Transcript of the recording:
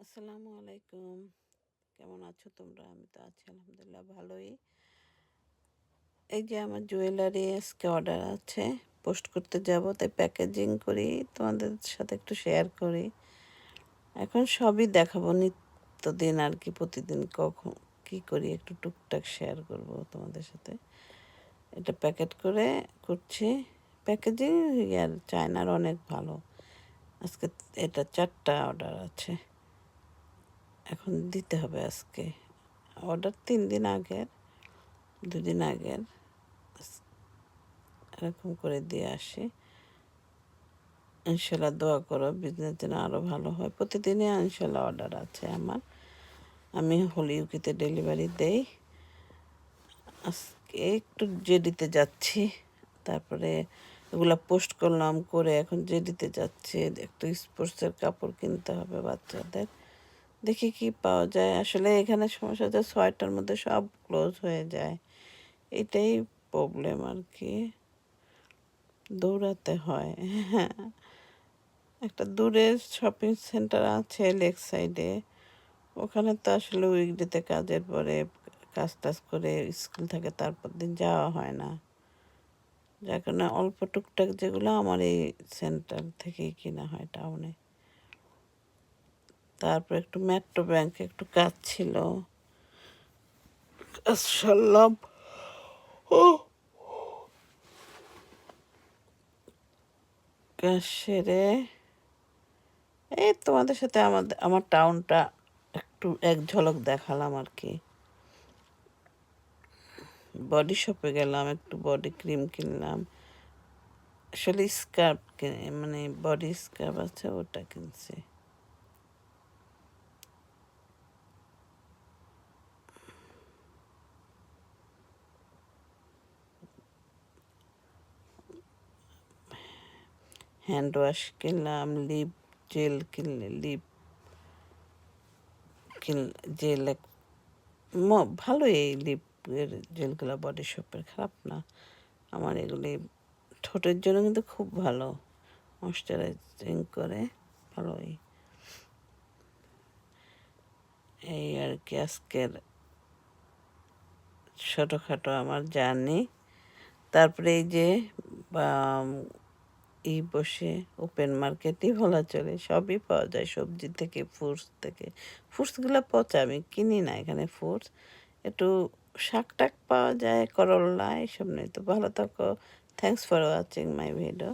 আসসালামু আলাইকুম। কেমন আছো তোমরা? আমি তো আছি আলহামদুলিল্লাহ ভালোই। এই যে আমার জুয়েলারি আজকে অর্ডার আছে, পোস্ট করতে যাব, তাই প্যাকেজিং করি, তোমাদের সাথে একটু শেয়ার করি। এখন সবই দেখাবো নিত্যদিন আর কি, প্রতিদিন কখন কি করি একটু টুকটাক শেয়ার করব তোমাদের সাথে। এটা প্যাকেট করে করছি। প্যাকেজিং আর চায়নার অনেক ভালো। আজকে এটা 4টা অর্ডার আছে, এখন দিতে হবে আজকে। অর্ডার 3 দিন আগের, 2 দিন আগের, এরকম করে দিয়ে আসি। ইনশাল্লাহ দোয়া করো বিজনেস যেন আরও ভালো হয়। প্রতিদিনই ইনশাল্লাহ অর্ডার আছে আমার। আমি হোলি ইউকিতে ডেলিভারি দেই। আজকে একটু জেডিতে যাচ্ছি, তারপরে এগুলা পোস্ট করলাম, করে এখন জেডিতে যাচ্ছি। একটু স্পোর্টসের কাপড় কিনতে হবে বাচ্চাদের। দেখি কি পাওয়া যায়। আসলে এখানে সমস্যা হচ্ছে 6টার মধ্যে সব ক্লোজ হয়ে যায়, এটাই প্রবলেম আর কি। দৌড়াতে হয়। হ্যাঁ, একটা দূরের শপিং সেন্টার আছে লেক সাইডে, ওখানে তো আসলে উইকডেতে কাজের পরে কাজ টাজ করে স্কুল থাকে, তারপর দিন যাওয়া হয় না। যার কারণে অল্প টুকটাক যেগুলো আমার এই সেন্টার থেকেই কিনা হয় টাউনে। তারপর একটু মেট্রো ব্যাংকে একটু কাজ ছিল, কাজ সারলাম। ও, কাজ সেরে এই তোমাদের সাথে আমার টাউনটা একটু এক ঝলক দেখালাম আর কি। বডি শপে গেলাম, একটু বডি ক্রিম কিনলাম। আসলে স্কার্ফ কিনে, মানে বডি স্কার্ফ আছে ওটা কিনছি। হ্যান্ড ওয়াশ কিনলাম, লিপ জেল কিনলে, লিপ কিন জেল ভালো। এই লিপের জেলগুলো বডি শপের, খারাপ না। আমার এগুলি ঠোঁটের জন্য কিন্তু খুব ভালো, ময়শ্চারাইজিং করে, ভালোই। এই আর কি আজকের ছোটোখাটো আমার জার্নি। তারপরে এই যে বসে ওপেন মার্কেটই বলা চলে, সবই পাওয়া যায়, সবজি থেকে ফ্রুটস থেকে। ফ্রুটসগুলো পচা, আমি কিনি না এখানে ফ্রুটস। একটু শাক টাক পাওয়া যায়, করল্লা, এইসব নেই। তো ভালো থাকো। Thanks for watching my video.